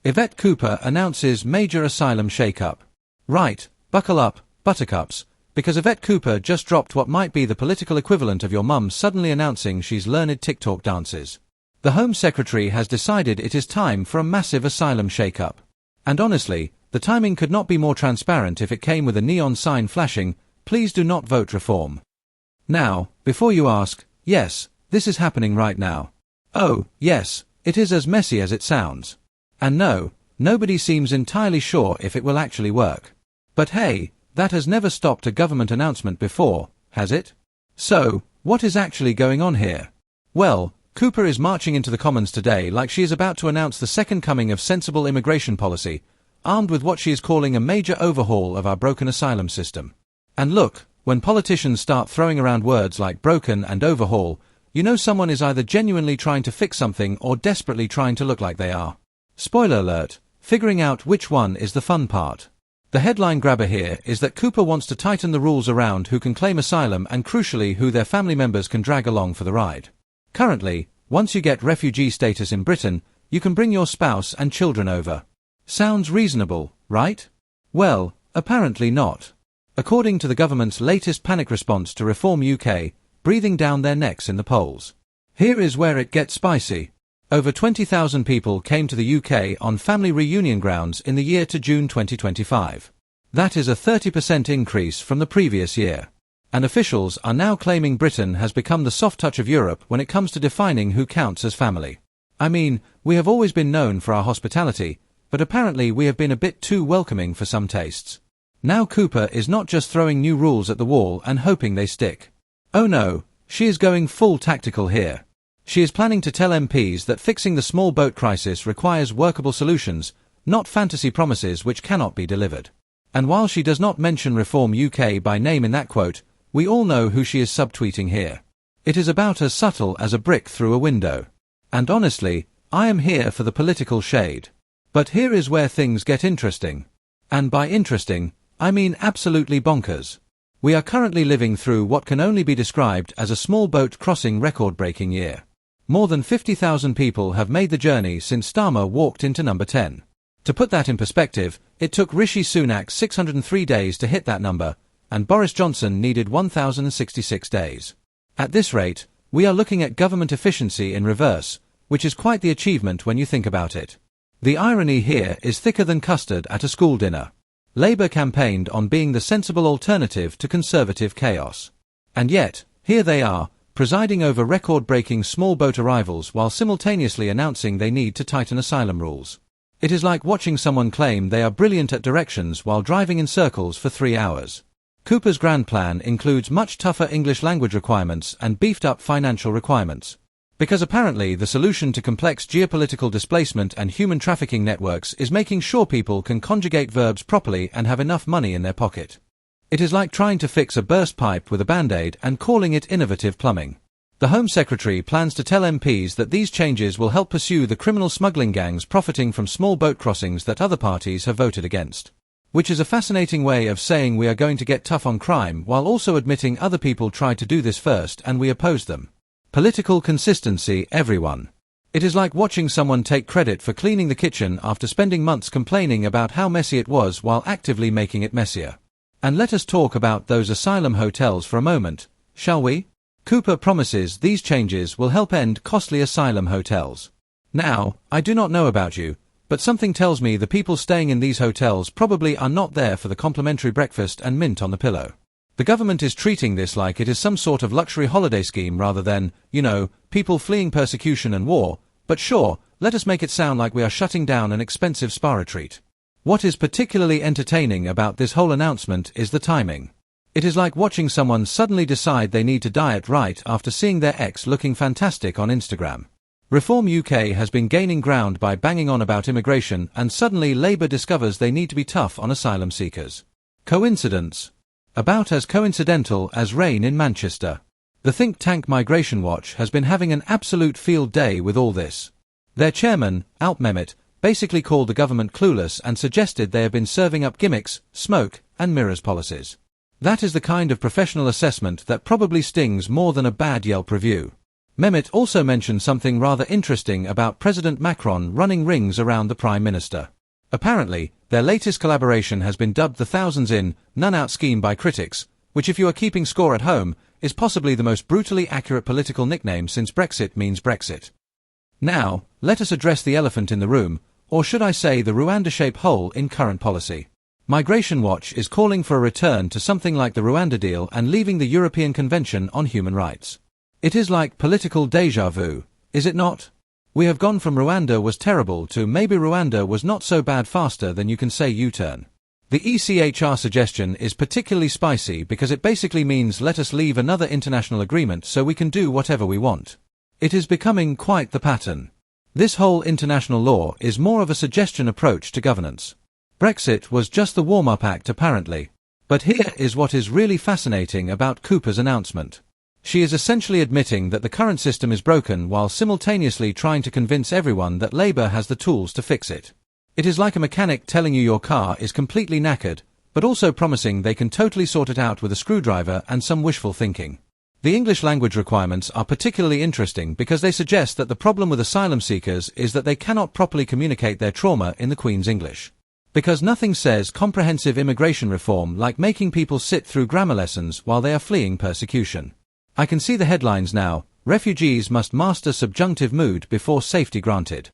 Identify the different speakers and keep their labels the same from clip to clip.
Speaker 1: Yvett Cooper announces major asylum shake-up. Right, buckle up, buttercups, because Yvette Cooper just dropped what might be the political equivalent of your mum suddenly announcing she's learned TikTok dances. The Home Secretary has decided it is time for a massive asylum shake-up. And honestly, the timing could not be more transparent if it came with a neon sign flashing, "Please do not vote reform." Now, before you ask, yes, this is happening right now. Oh, yes, it is as messy as it sounds. And no, nobody seems entirely sure if it will actually work. But hey, that has never stopped a government announcement before, has it? So, what is actually going on here? Well, Cooper is marching into the Commons today like she is about to announce the second coming of sensible immigration policy, armed with what she is calling a major overhaul of our broken asylum system. And look, when politicians start throwing around words like broken and overhaul, you know someone is either genuinely trying to fix something or desperately trying to look like they are. Spoiler alert, figuring out which one is the fun part. The headline grabber here is that Cooper wants to tighten the rules around who can claim asylum and crucially who their family members can drag along for the ride. Currently, once you get refugee status in Britain, you can bring your spouse and children over. Sounds reasonable, right? Well, apparently not. According to the government's latest panic response to Reform UK, breathing down their necks in the polls. Here is where it gets spicy. Over 20,000 people came to the UK on family reunion grounds in the year to June 2025. That is a 30% increase from the previous year. And officials are now claiming Britain has become the soft touch of Europe when it comes to defining who counts as family. I mean, we have always been known for our hospitality, but apparently we have been a bit too welcoming for some tastes. Now Cooper is not just throwing new rules at the wall and hoping they stick. Oh no, she is going full tactical here. She is planning to tell MPs that fixing the small boat crisis requires workable solutions, not fantasy promises which cannot be delivered. And while she does not mention Reform UK by name in that quote, we all know who she is subtweeting here. It is about as subtle as a brick through a window. And honestly, I am here for the political shade. But here is where things get interesting. And by interesting, I mean absolutely bonkers. We are currently living through what can only be described as a small boat crossing record-breaking year. More than 50,000 people have made the journey since Starmer walked into number 10. To put that in perspective, it took Rishi Sunak 603 days to hit that number, and Boris Johnson needed 1,066 days. At this rate, we are looking at government efficiency in reverse, which is quite the achievement when you think about it. The irony here is thicker than custard at a school dinner. Labour campaigned on being the sensible alternative to Conservative chaos. And yet, here they are, presiding over record-breaking small boat arrivals while simultaneously announcing they need to tighten asylum rules. It is like watching someone claim they are brilliant at directions while driving in circles for 3 hours. Cooper's grand plan includes much tougher English language requirements and beefed-up financial requirements. Because apparently the solution to complex geopolitical displacement and human trafficking networks is making sure people can conjugate verbs properly and have enough money in their pocket. It is like trying to fix a burst pipe with a band-aid and calling it innovative plumbing. The Home Secretary plans to tell MPs that these changes will help pursue the criminal smuggling gangs profiting from small boat crossings that other parties have voted against. Which is a fascinating way of saying we are going to get tough on crime while also admitting other people tried to do this first and we opposed them. Political consistency, everyone. It is like watching someone take credit for cleaning the kitchen after spending months complaining about how messy it was while actively making it messier. And let us talk about those asylum hotels for a moment, shall we? Cooper promises these changes will help end costly asylum hotels. Now, I do not know about you, but something tells me the people staying in these hotels probably are not there for the complimentary breakfast and mint on the pillow. The government is treating this like it is some sort of luxury holiday scheme rather than, people fleeing persecution and war, but sure, let us make it sound like we are shutting down an expensive spa retreat. What is particularly entertaining about this whole announcement is the timing. It is like watching someone suddenly decide they need to diet right after seeing their ex looking fantastic on Instagram. Reform UK has been gaining ground by banging on about immigration and suddenly Labour discovers they need to be tough on asylum seekers. Coincidence? About as coincidental as rain in Manchester. The think tank Migration Watch has been having an absolute field day with all this. Their chairman, Alp Mehmet, basically called the government clueless and suggested they have been serving up gimmicks, smoke, and mirrors policies. That is the kind of professional assessment that probably stings more than a bad Yelp review. Mehmet also mentioned something rather interesting about President Macron running rings around the Prime Minister. Apparently, their latest collaboration has been dubbed the Thousands In, None Out scheme by critics, which, if you are keeping score at home, is possibly the most brutally accurate political nickname since Brexit means Brexit. Now, let us address the elephant in the room, or should I say the Rwanda-shaped hole in current policy. Migration Watch is calling for a return to something like the Rwanda deal and leaving the European Convention on Human Rights. It is like political déjà vu, is it not? We have gone from Rwanda was terrible to maybe Rwanda was not so bad faster than you can say U-turn. The ECHR suggestion is particularly spicy because it basically means let us leave another international agreement so we can do whatever we want. It is becoming quite the pattern. This whole international law is more of a suggestion approach to governance. Brexit was just the warm-up act apparently. But here is what is really fascinating about Cooper's announcement. She is essentially admitting that the current system is broken while simultaneously trying to convince everyone that Labour has the tools to fix it. It is like a mechanic telling you your car is completely knackered, but also promising they can totally sort it out with a screwdriver and some wishful thinking. The English language requirements are particularly interesting because they suggest that the problem with asylum seekers is that they cannot properly communicate their trauma in the Queen's English. Because nothing says comprehensive immigration reform like making people sit through grammar lessons while they are fleeing persecution. I can see the headlines now, refugees must master subjunctive mood before safety granted.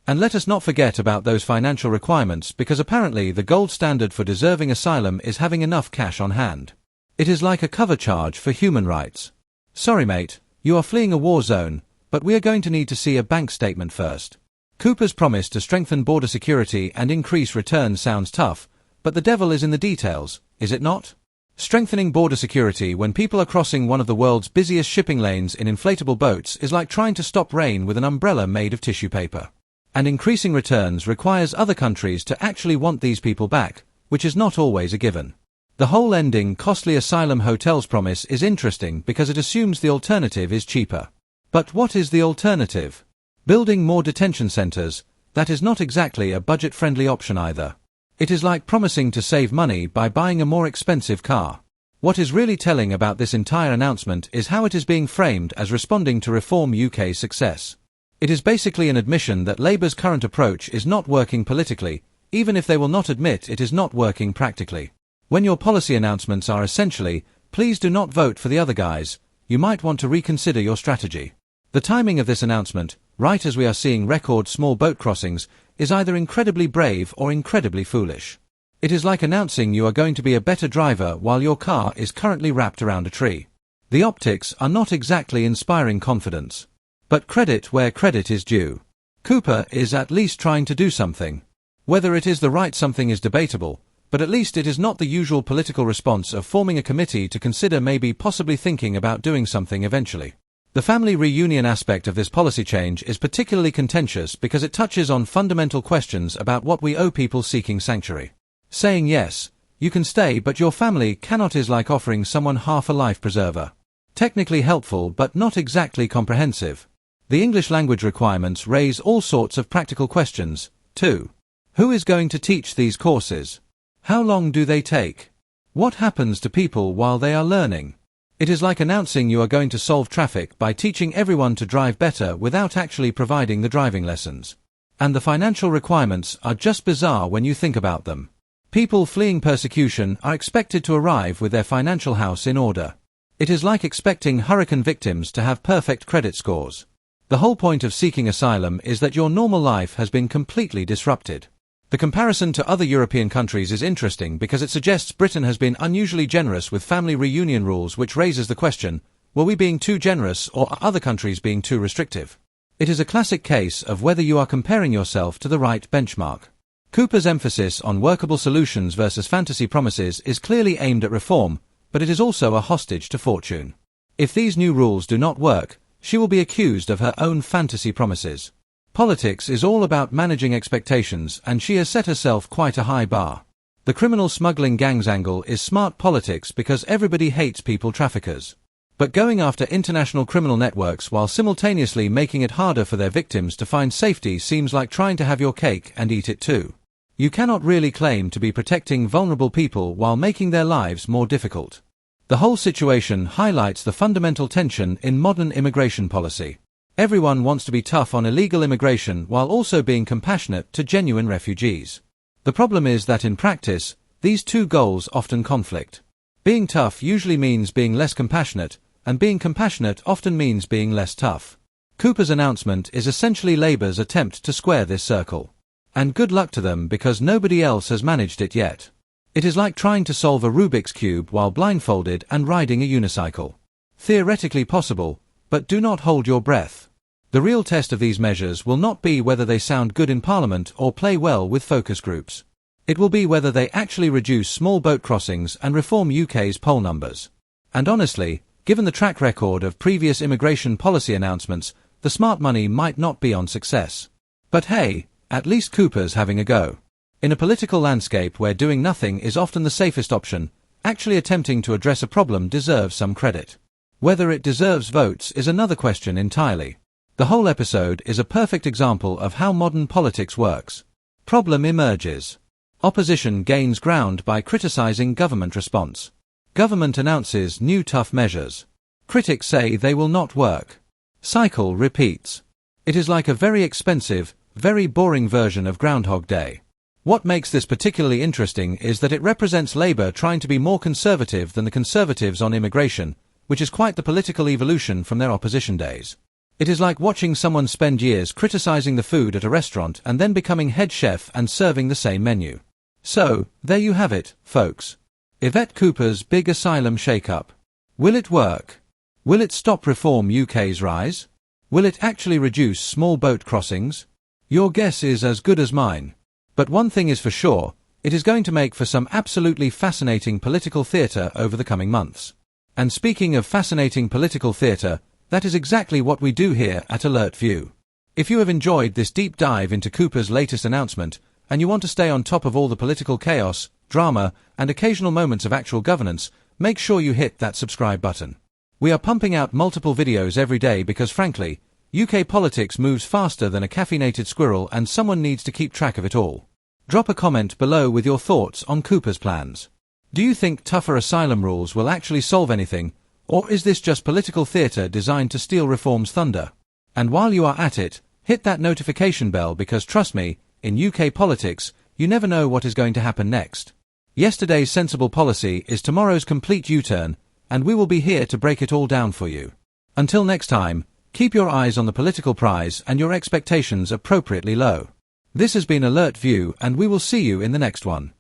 Speaker 1: And let us not forget about those financial requirements because apparently the gold standard for deserving asylum is having enough cash on hand. It is like a cover charge for human rights. Sorry mate, you are fleeing a war zone, but we are going to need to see a bank statement first. Cooper's promise to strengthen border security and increase returns sounds tough, but the devil is in the details, is it not? Strengthening border security when people are crossing one of the world's busiest shipping lanes in inflatable boats is like trying to stop rain with an umbrella made of tissue paper. And increasing returns requires other countries to actually want these people back, which is not always a given. The whole ending costly asylum hotels promise is interesting because it assumes the alternative is cheaper. But what is the alternative? Building more detention centres, that is not exactly a budget-friendly option either. It is like promising to save money by buying a more expensive car. What is really telling about this entire announcement is how it is being framed as responding to Reform UK's success. It is basically an admission that Labour's current approach is not working politically, even if they will not admit it is not working practically. When your policy announcements are essentially, please do not vote for the other guys, you might want to reconsider your strategy. The timing of this announcement, right as we are seeing record small boat crossings, is either incredibly brave or incredibly foolish. It is like announcing you are going to be a better driver while your car is currently wrapped around a tree. The optics are not exactly inspiring confidence. But credit where credit is due. Cooper is at least trying to do something. Whether it is the right something is debatable, but at least it is not the usual political response of forming a committee to consider maybe possibly thinking about doing something eventually. The family reunion aspect of this policy change is particularly contentious because it touches on fundamental questions about what we owe people seeking sanctuary. Saying yes, you can stay but your family cannot is like offering someone half a life preserver. Technically helpful but not exactly comprehensive. The English language requirements raise all sorts of practical questions, too. Who is going to teach these courses? How long do they take? What happens to people while they are learning? It is like announcing you are going to solve traffic by teaching everyone to drive better without actually providing the driving lessons. And the financial requirements are just bizarre when you think about them. People fleeing persecution are expected to arrive with their financial house in order. It is like expecting hurricane victims to have perfect credit scores. The whole point of seeking asylum is that your normal life has been completely disrupted. The comparison to other European countries is interesting because it suggests Britain has been unusually generous with family reunion rules, which raises the question, were we being too generous or are other countries being too restrictive? It is a classic case of whether you are comparing yourself to the right benchmark. Cooper's emphasis on workable solutions versus fantasy promises is clearly aimed at reform, but it is also a hostage to fortune. If these new rules do not work, she will be accused of her own fantasy promises. Politics is all about managing expectations, and she has set herself quite a high bar. The criminal smuggling gangs angle is smart politics because everybody hates people traffickers. But going after international criminal networks while simultaneously making it harder for their victims to find safety seems like trying to have your cake and eat it too. You cannot really claim to be protecting vulnerable people while making their lives more difficult. The whole situation highlights the fundamental tension in modern immigration policy. Everyone wants to be tough on illegal immigration while also being compassionate to genuine refugees. The problem is that in practice, these two goals often conflict. Being tough usually means being less compassionate, and being compassionate often means being less tough. Cooper's announcement is essentially Labour's attempt to square this circle. And good luck to them because nobody else has managed it yet. It is like trying to solve a Rubik's Cube while blindfolded and riding a unicycle. Theoretically possible, but do not hold your breath. The real test of these measures will not be whether they sound good in Parliament or play well with focus groups. It will be whether they actually reduce small boat crossings and reform UK's poll numbers. And honestly, given the track record of previous immigration policy announcements, the smart money might not be on success. But hey, at least Cooper's having a go. In a political landscape where doing nothing is often the safest option, actually attempting to address a problem deserves some credit. Whether it deserves votes is another question entirely. The whole episode is a perfect example of how modern politics works. Problem emerges. Opposition gains ground by criticising government response. Government announces new tough measures. Critics say they will not work. Cycle repeats. It is like a very expensive, very boring version of Groundhog Day. What makes this particularly interesting is that it represents Labour trying to be more conservative than the Conservatives on immigration, which is quite the political evolution from their opposition days. It is like watching someone spend years criticising the food at a restaurant and then becoming head chef and serving the same menu. So, there you have it, folks. Yvett Cooper's big asylum shake-up. Will it work? Will it stop Reform UK's rise? Will it actually reduce small boat crossings? Your guess is as good as mine. But one thing is for sure, it is going to make for some absolutely fascinating political theatre over the coming months. And speaking of fascinating political theatre, that is exactly what we do here at Alert View. If you have enjoyed this deep dive into Cooper's latest announcement, and you want to stay on top of all the political chaos, drama, and occasional moments of actual governance, make sure you hit that subscribe button. We are pumping out multiple videos every day because frankly, UK politics moves faster than a caffeinated squirrel and someone needs to keep track of it all. Drop a comment below with your thoughts on Cooper's plans. Do you think tougher asylum rules will actually solve anything, or is this just political theatre designed to steal reform's thunder? And while you are at it, hit that notification bell because trust me, in UK politics, you never know what is going to happen next. Yesterday's sensible policy is tomorrow's complete U-turn, and we will be here to break it all down for you. Until next time, keep your eyes on the political prize and your expectations appropriately low. This has been Alert View and we will see you in the next one.